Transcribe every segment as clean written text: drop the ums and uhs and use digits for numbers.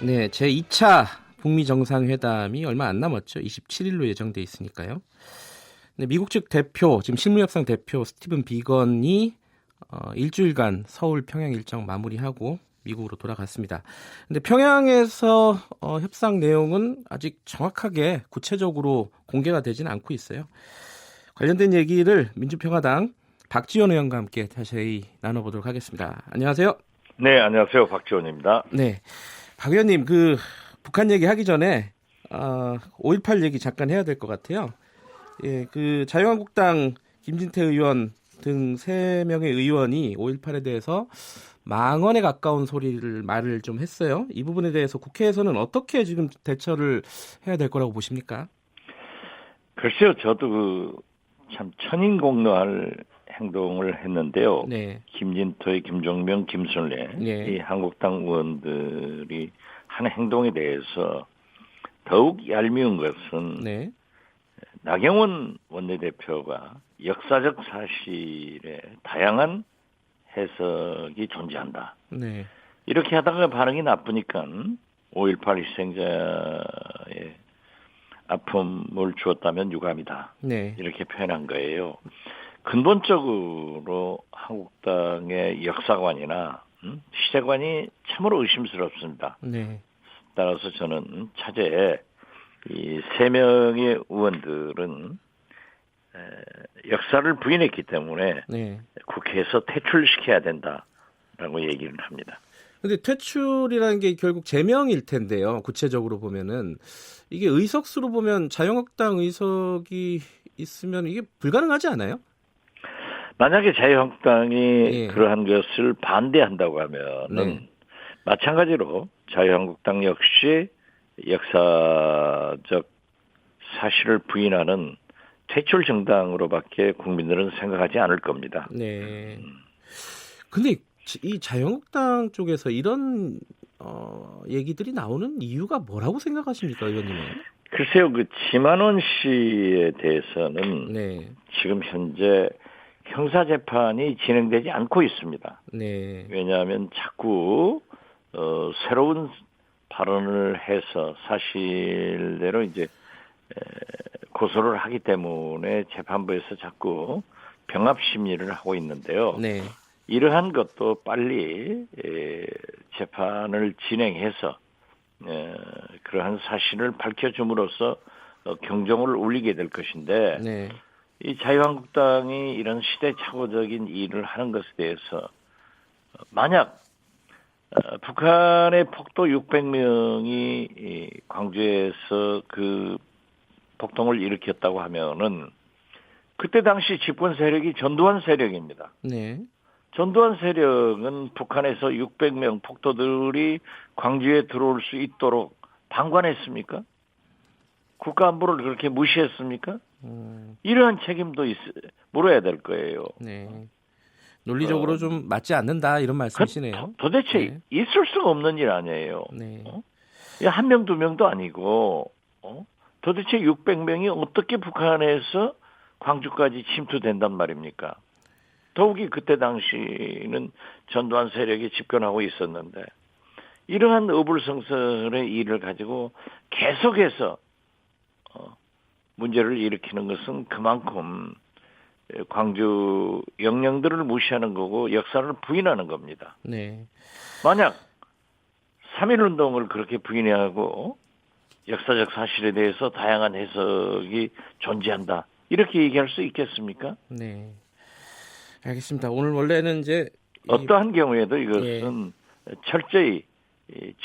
네, 제2차 북미 정상회담이 얼마 안 남았죠. 27일로 예정돼 있으니까요. 네, 미국 측 대표, 지금 실무협상 대표 스티븐 비건이 일주일간 서울 평양 일정 마무리하고 미국으로 돌아갔습니다. 근데 평양에서 협상 내용은 아직 정확하게 구체적으로 공개가 되지는 않고 있어요. 관련된 얘기를 민주평화당 박지원 의원과 함께 자세히 나눠보도록 하겠습니다. 안녕하세요. 네, 안녕하세요. 박지원입니다. 네, 박 의원님, 북한 얘기 하기 전에 5.18 얘기 잠깐 해야 될 것 같아요. 예, 자유한국당 김진태 의원 등 3명의 의원이 5.18에 대해서 망언에 가까운 말을 좀 했어요. 이 부분에 대해서 국회에서는 어떻게 지금 대처를 해야 될 거라고 보십니까? 글쎄요, 저도 참 천인공노할 행동을 했는데요. 네. 김진태, 김종명, 김순례 네. 이 한국당 의원들이 한 행동에 대해서 더욱 얄미운 것은 네. 나경원 원내대표가 역사적 사실에 다양한 해석이 존재한다. 네. 이렇게 하다가 반응이 나쁘니까 5.18 희생자의 아픔을 주었다면 유감이다. 네. 이렇게 표현한 거예요. 근본적으로 한국당의 역사관이나 시대관이 참으로 의심스럽습니다. 네. 따라서 저는 차제에 이 3명의 의원들은 역사를 부인했기 때문에 네. 국회에서 퇴출시켜야 된다라고 얘기를 합니다. 근데 퇴출이라는 게 결국 제명일 텐데요. 구체적으로 보면은 이게 의석수로 보면 자유한국당 의석이 있으면 이게 불가능하지 않아요? 만약에 자유한국당이 예. 그러한 것을 반대한다고 하면은 네. 마찬가지로 자유한국당 역시 역사적 사실을 부인하는 퇴출 정당으로밖에 국민들은 생각하지 않을 겁니다. 네. 근데 이 자유한국당 쪽에서 이런 얘기들이 나오는 이유가 뭐라고 생각하십니까, 의원님은? 글쎄요, 지만원 씨에 대해서는 네. 지금 현재 형사재판이 진행되지 않고 있습니다. 네. 왜냐하면 자꾸 새로운 발언을 해서 사실대로 이제 고소를 하기 때문에 재판부에서 자꾸 병합 심리를 하고 있는데요. 네. 이러한 것도 빨리 재판을 진행해서 그러한 사실을 밝혀줌으로써 경종을 울리게 될 것인데 네. 이 자유한국당이 이런 시대착오적인 일을 하는 것에 대해서 만약 북한의 폭도 600명이 광주에서 그 폭동을 일으켰다고 하면은 그때 당시 집권 세력이 전두환 세력입니다. 네. 전두환 세력은 북한에서 600명 폭도들이 광주에 들어올 수 있도록 방관했습니까? 국가안보를 그렇게 무시했습니까? 이러한 책임도 물어야 될 거예요. 네. 논리적으로 좀 맞지 않는다 이런 말씀이시네요. 도대체 네. 있을 수가 없는 일 아니에요. 네. 한 명, 두 명도 아니고 도대체 600명이 어떻게 북한에서 광주까지 침투된단 말입니까? 더욱이 그때 당시는 전두환 세력이 집권하고 있었는데 이러한 어불성설의 일을 가지고 계속해서 문제를 일으키는 것은 그만큼 광주 영령들을 무시하는 거고 역사를 부인하는 겁니다. 네. 만약 3.1운동을 그렇게 부인하고 역사적 사실에 대해서 다양한 해석이 존재한다. 이렇게 얘기할 수 있겠습니까? 네. 알겠습니다. 오늘 원래는 이제 어떠한 경우에도 이것은 철저히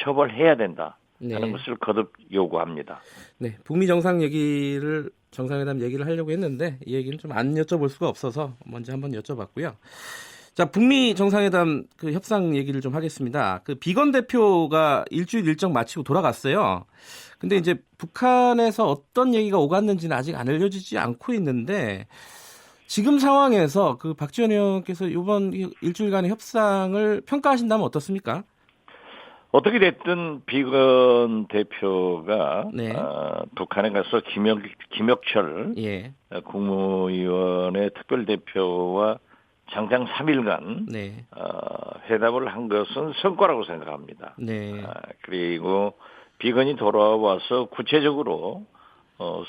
처벌해야 된다 하는 것을 거듭 요구합니다. 네, 북미 정상회담 얘기를 하려고 했는데 이 얘기는 좀 안 여쭤볼 수가 없어서 먼저 한번 여쭤봤고요. 자, 북미 정상회담 협상 얘기를 좀 하겠습니다. 비건 대표가 일주일 일정 마치고 돌아갔어요. 근데 이제 북한에서 어떤 얘기가 오갔는지는 아직 안 알려지지 않고 있는데 지금 상황에서 박지원 의원께서 이번 일주일간의 협상을 평가하신다면 어떻습니까? 어떻게 됐든 비건 대표가 네. 북한에 가서 김혁철 국무위원회 특별대표와 장장 3일간 네. 회담을 한 것은 성과라고 생각합니다. 네. 그리고 비건이 돌아와서 구체적으로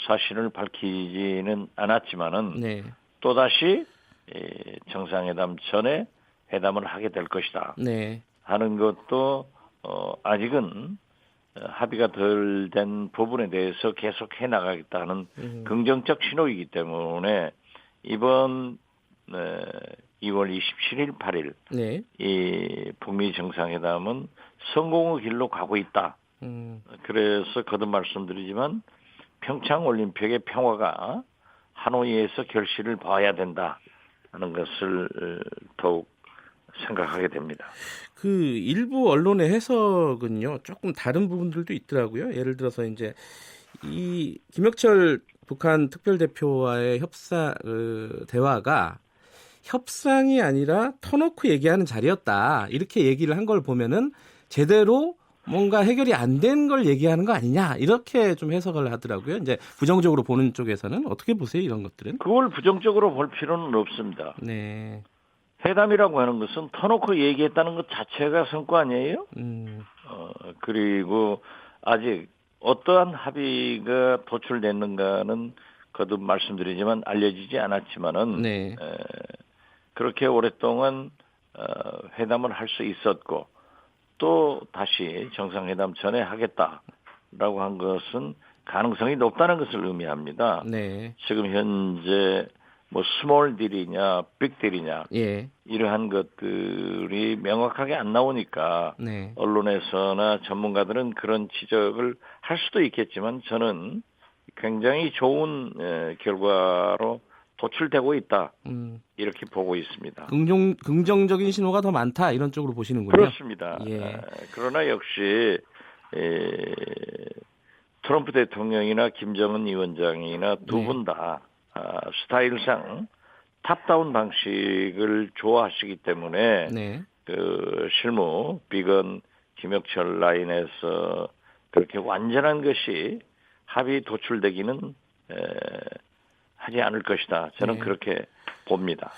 사실을 밝히지는 않았지만은 네. 또다시 정상회담 전에 회담을 하게 될 것이다 네. 하는 것도 아직은 합의가 덜 된 부분에 대해서 계속 해나가겠다는 긍정적 신호이기 때문에 이번 2월 27일, 8일 네. 이 북미 정상회담은 성공의 길로 가고 있다. 그래서 거듭 말씀드리지만 평창 올림픽의 평화가 하노이에서 결실을 봐야 된다 하는 것을 더욱 생각하게 됩니다. 그 일부 언론의 해석은요, 조금 다른 부분들도 있더라고요. 예를 들어서 이제 이 김혁철 북한 특별대표와의 대화가 협상이 아니라 터놓고 얘기하는 자리였다. 이렇게 얘기를 한 걸 보면은 제대로 뭔가 해결이 안 된 걸 얘기하는 거 아니냐. 이렇게 좀 해석을 하더라고요. 이제 부정적으로 보는 쪽에서는 어떻게 보세요? 이런 것들은? 그걸 부정적으로 볼 필요는 없습니다. 네. 회담이라고 하는 것은 터놓고 얘기했다는 것 자체가 성과 아니에요? 그리고 아직 어떠한 합의가 도출됐는가는 거듭 말씀드리지만 알려지지 않았지만은 네. 그렇게 오랫동안 회담을 할 수 있었고 또 다시 정상회담 전에 하겠다라고 한 것은 가능성이 높다는 것을 의미합니다. 네. 지금 현재 뭐 스몰 딜이냐 빅 딜이냐 예. 이러한 것들이 명확하게 안 나오니까 네. 언론에서나 전문가들은 그런 지적을 할 수도 있겠지만 저는 굉장히 좋은 결과로 도출되고 있다 이렇게 보고 있습니다. 긍정적인 신호가 더 많다 이런 쪽으로 보시는군요. 그렇습니다. 예. 그러나 역시 트럼프 대통령이나 김정은 위원장이나 두 분 다 스타일상 탑다운 방식을 좋아하시기 때문에 네. 그 실무 비건 김혁철 라인에서 그렇게 완전한 것이 합의 도출되기는 하지 않을 것이다. 저는 네. 그렇게 봅니다.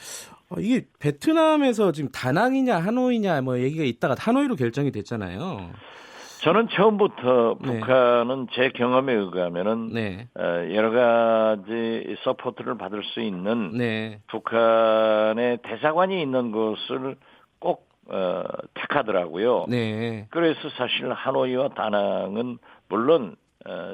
이게 베트남에서 지금 다낭이냐 하노이냐 뭐 얘기가 있다가 하노이로 결정이 됐잖아요. 저는 처음부터 네. 북한은 제 경험에 의하면은 네. 여러 가지 서포트를 받을 수 있는 네. 북한의 대사관이 있는 곳을 꼭 택하더라고요. 네. 그래서 사실 하노이와 다낭은 물론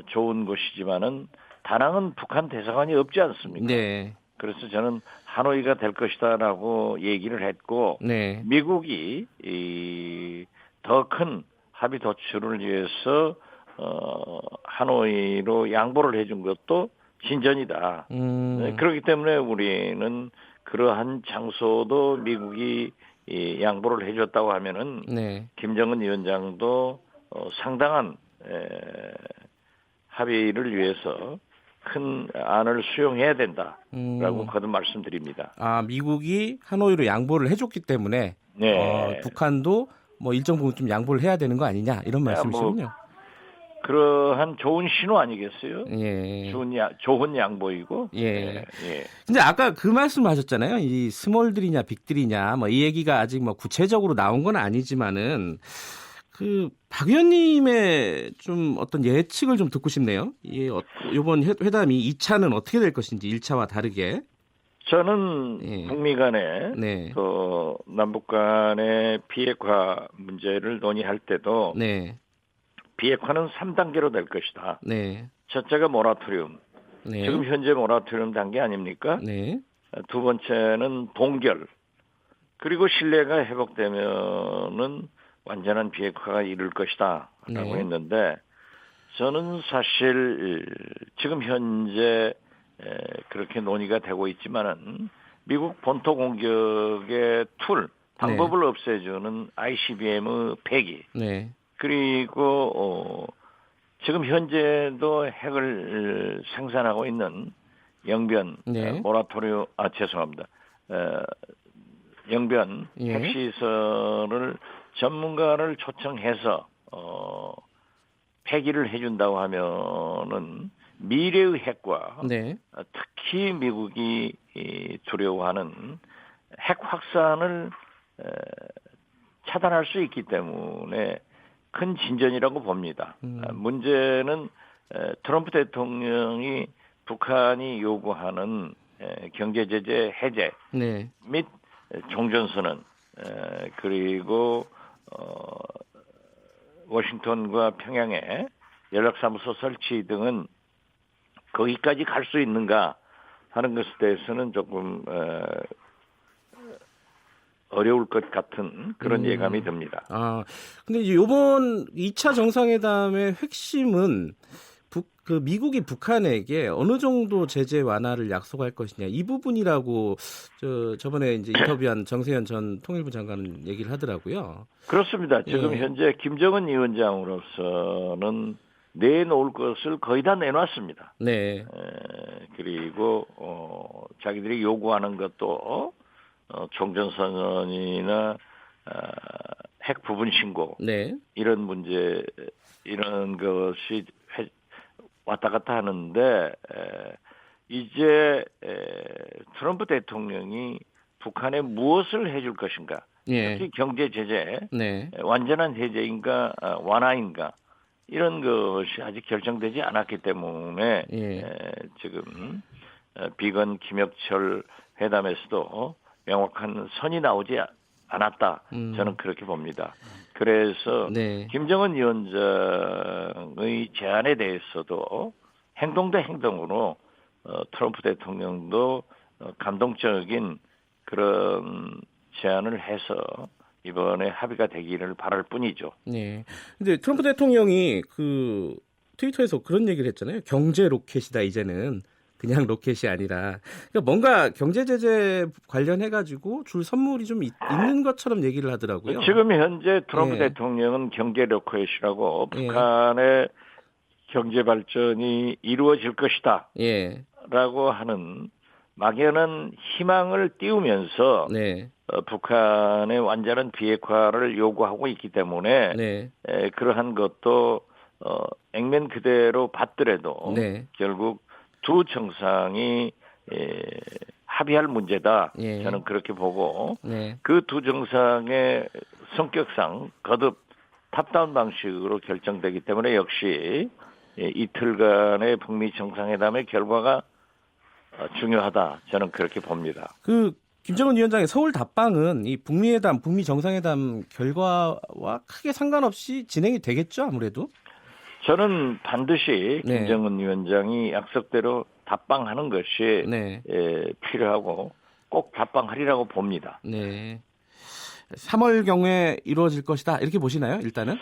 좋은 곳이지만은 다낭은 북한 대사관이 없지 않습니까? 네. 그래서 저는 하노이가 될 것이다라고 얘기를 했고 네. 미국이 더 큰 합의 도출을 위해서 하노이로 양보를 해준 것도 진전이다. 네, 그렇기 때문에 우리는 그러한 장소도 미국이 양보를 해줬다고 하면은 네. 김정은 위원장도 상당한 합의를 위해서 큰 안을 수용해야 된다라고 거듭 말씀드립니다. 미국이 하노이로 양보를 해줬기 때문에 네. 북한도 뭐 일정 부분 좀 양보를 해야 되는 거 아니냐 이런 말씀이시군요. 그러한 좋은 신호 아니겠어요? 예. 좋은 양보이고. 예. 예. 근데 아까 그 말씀하셨잖아요. 이 스몰들이냐 빅들이냐 뭐 이 얘기가 아직 뭐 구체적으로 나온 건 아니지만은 그 박 의원님의 좀 어떤 예측을 좀 듣고 싶네요. 이번 회담이 2차는 어떻게 될 것인지 1차와 다르게. 저는 북미 간에 네. 또 남북 간의 비핵화 문제를 논의할 때도 네. 비핵화는 3단계로 될 것이다. 네. 첫째가 모라토리움. 네. 지금 현재 모라토리움 단계 아닙니까? 네. 두 번째는 동결. 그리고 신뢰가 회복되면은 완전한 비핵화가 이룰 것이다 라고 했는데 저는 사실 지금 현재 그렇게 논의가 되고 있지만은 미국 본토 공격의 방법을 없애주는 ICBM의 폐기 네. 그리고 지금 현재도 핵을 생산하고 있는 영변 모라토리움 죄송합니다. 영변 핵시설을 전문가를 초청해서 폐기를 해준다고 하면은 미래의 핵과 특히 미국이 두려워하는 핵 확산을 차단할 수 있기 때문에 큰 진전이라고 봅니다. 문제는 트럼프 대통령이 북한이 요구하는 경제 제재 해제 네. 및 종전선언 그리고 워싱턴과 평양에 연락사무소 설치 등은 거기까지 갈 수 있는가 하는 것에 대해서는 조금 어려울 것 같은 그런 예감이 듭니다. 근데 이번 2차 정상회담의 핵심은 미국이 북한에게 어느 정도 제재 완화를 약속할 것이냐 이 부분이라고 저번에 이제 인터뷰한 정세현 전 통일부 장관은 얘기를 하더라고요. 그렇습니다. 지금 예. 현재 김정은 위원장으로서는 내놓을 것을 거의 다 내놨습니다. 네. 그리고 자기들이 요구하는 것도 종전선언이나 핵 부분 신고 네. 이런 문제 이런 것이 왔다 갔다 하는데 이제 트럼프 대통령이 북한에 무엇을 해줄 것인가? 예. 특히 경제 제재, 네. 완전한 해제인가 완화인가 이런 것이 아직 결정되지 않았기 때문에 지금 비건 김혁철 회담에서도 명확한 선이 나오지 않았다. 저는 그렇게 봅니다. 그래서 네. 김정은 위원장의 제안에 대해서도 행동 대 행동으로 트럼프 대통령도 감동적인 그런 제안을 해서 이번에 합의가 되기를 바랄 뿐이죠. 네. 근데 트럼프 대통령이 트위터에서 그런 얘기를 했잖아요. 경제 로켓이다 이제는. 그냥 로켓이 아니라 그러니까 뭔가 경제 제재 관련해 가지고 줄 선물이 좀 있는 것처럼 얘기를 하더라고요. 지금 현재 트럼프 대통령은 경제 로켓이라고 북한의 경제 발전이 이루어질 것이다. 라고 하는 막연한 희망을 띄우면서 북한의 완전한 비핵화를 요구하고 있기 때문에 그러한 것도 액면 그대로 받더라도 결국 두 정상이 합의할 문제다. 저는 그렇게 보고 그 두 정상의 성격상 거듭 탑다운 방식으로 결정되기 때문에 역시 이틀간의 북미 정상회담의 결과가 중요하다. 저는 그렇게 봅니다. 김정은 위원장의 서울 답방은 이 북미 정상회담 결과와 크게 상관없이 진행이 되겠죠, 아무래도? 저는 반드시 김정은 위원장이 약속대로 답방하는 것이 필요하고 꼭 답방하리라고 봅니다. 네. 3월 경에 이루어질 것이다 이렇게 보시나요? 일단은?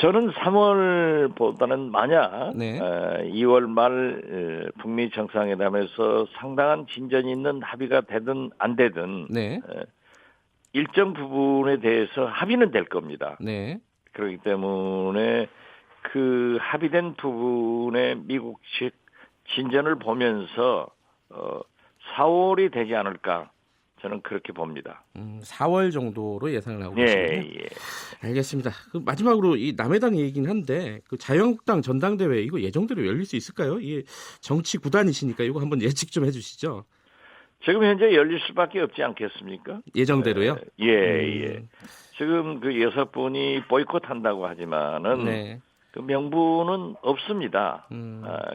저는 3월보다는 만약 2월 말 북미 정상회담에서 상당한 진전이 있는 합의가 되든 안 되든 일정 부분에 대해서 합의는 될 겁니다. 그렇기 때문에 그 합의된 부분의 미국 측 진전을 보면서 4월이 되지 않을까 저는 그렇게 봅니다. 4월 정도로 예상을 하고 계시군요. 알겠습니다. 마지막으로 이 남해당 얘기긴 한데 자유한국당 전당대회 이거 예정대로 열릴 수 있을까요? 이게 정치 구단이시니까 이거 한번 예측 좀 해주시죠. 지금 현재 열릴 수밖에 없지 않겠습니까? 예정대로요? 지금 그 6분이 보이콧한다고 하지만은 그 명분은 없습니다.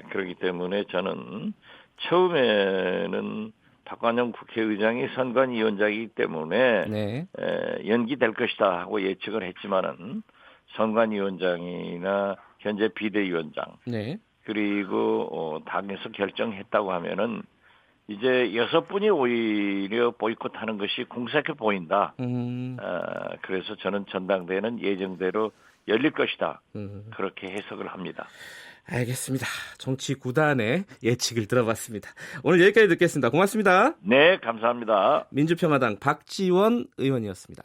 그렇기 때문에 저는 처음에는 박관영 국회의장이 선관위원장이기 때문에 연기될 것이다 하고 예측을 했지만은 선관위원장이나 현재 비대위원장 그리고 당에서 결정했다고 하면은 이제 6분이 오히려 보이콧하는 것이 공색해 보인다. 그래서 저는 전당대회는 예정대로 열릴 것이다. 그렇게 해석을 합니다. 알겠습니다. 정치 구단의 예측을 들어봤습니다. 오늘 여기까지 듣겠습니다. 고맙습니다. 네, 감사합니다. 민주평화당 박지원 의원이었습니다.